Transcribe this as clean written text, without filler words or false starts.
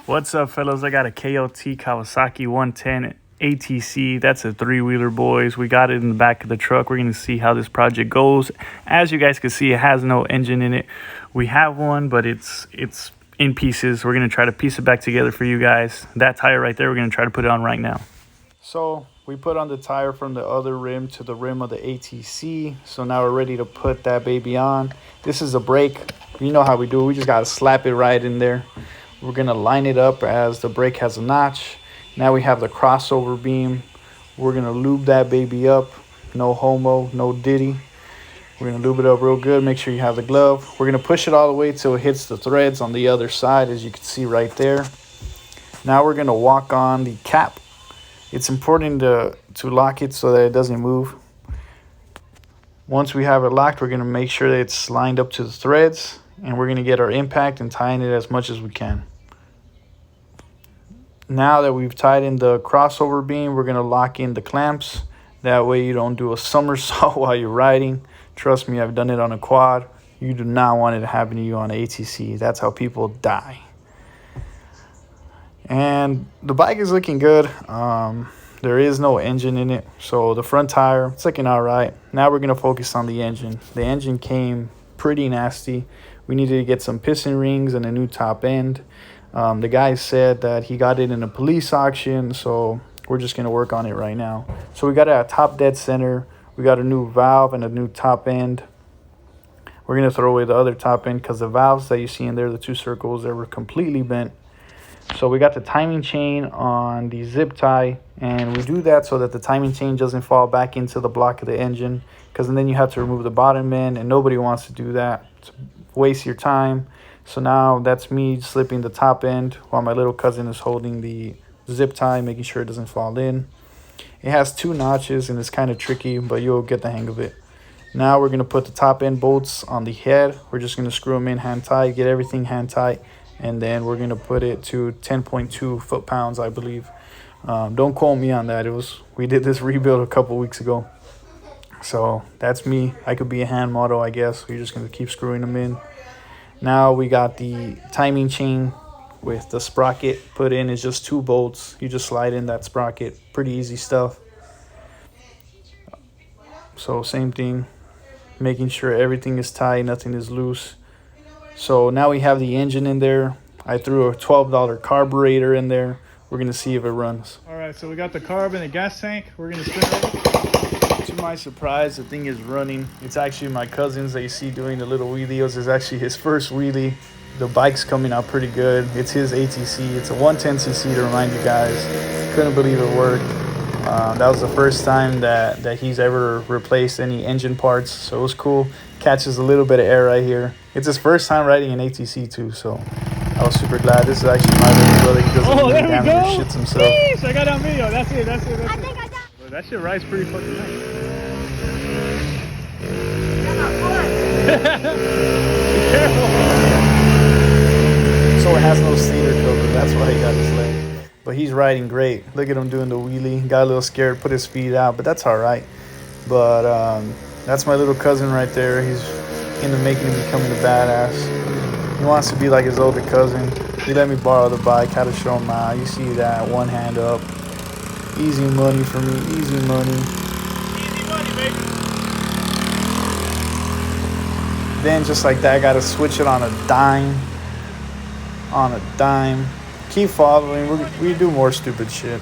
What's up, fellas? I got a KLT Kawasaki 110 ATC. That's a three-wheeler, boys. We got it in the back of the truck. We're going to see how this project goes. As you guys can see, it has no engine in it. We have one, but it's in pieces. We're going to try to piece it back together for you guys. That tire right there, we're going to try to put it on right now. So we put on the tire from the other rim to the rim of the ATC. So now we're ready to put that baby on. This is a brake. You know how we do it. We just got to slap it right in there. We're going to line it up as the brake has a notch. Now we have the crossover beam. We're going to lube that baby up. No homo, no diddy. We're going to lube it up real good. Make sure you have the glove. We're going to push it all the way till it hits the threads on the other side, as you can see right there. Now we're going to walk on the cap. It's important to lock it so that it doesn't move. Once we have it locked, we're going to make sure that it's lined up to the threads. And we're going to get our impact and tighten it as much as we can. Now that we've tightened the crossover beam, we're going to lock in the clamps. That way you don't do a somersault while you're riding. Trust me, I've done it on a quad. You do not want it to happen to you on an ATC. That's how people die. And the bike is looking good. There is no engine in it. So the front tire, it's looking all right. Now we're going to focus on the engine. The engine came pretty nasty. We needed to get some piston rings and a new top end. The guy said that he got it in a police auction, so we're just going to work on it right now. So we got it at top dead center. We got a new valve and a new top end. We're going to throw away the other top end because the valves that you see in there, the two circles, they were completely bent. So we got the timing chain on the zip tie, and we do that so that the timing chain doesn't fall back into the block of the engine, because then you have to remove the bottom end, and nobody wants to do that. It's waste your time. So now that's me slipping the top end while my little cousin is holding the zip tie, making sure it doesn't fall in. It has two notches and it's kind of tricky, but you'll get the hang of it. Now we're going to put the top end bolts on the head. We're just going to screw them in hand tight, get everything hand tight, and then we're going to put it to 10.2 foot-pounds, I believe. Don't quote me on that. We did this rebuild a couple weeks ago. So that's me. I could be a hand model, I guess. We're just going to keep screwing them in. Now we got the timing chain with the sprocket put in. It's just 2 bolts. You just slide in that sprocket. Pretty easy stuff. So same thing. Making sure everything is tight, nothing is loose. So now we have the engine in there. I threw a $12 carburetor in there. We're going to see if it runs. All right, so we got the carb in the gas tank. We're going to spin it. To my surprise, the thing is running. It's actually my cousin's that you see doing the little wheelies. It's actually his first wheelie. The bike's coming out pretty good. It's his ATC. It's a 110cc to remind you guys. Couldn't believe it worked. That was the first time that he's ever replaced any engine parts, so it was cool. Catches a little bit of air right here. It's his first time riding an ATC too, so I was super glad. This is actually my little brother. He doesn't really damage his shits himself. Jeez, I got on video. That's it. I think I got. But that shit rides pretty fucking nice. Be careful. So it has no cedar cover. That's why he got his leg. But he's riding great. Look at him doing the wheelie. Got a little scared, put his feet out, but that's all right. But that's my little cousin right there. He's into making him becoming a badass. He wants to be like his older cousin. He let me borrow the bike. Had to show him out. You see that, one hand up. Easy money for me. Easy money. Easy money, baby. Then just like that, I got to switch it on a dime. On a dime. Keep following. We do more stupid shit.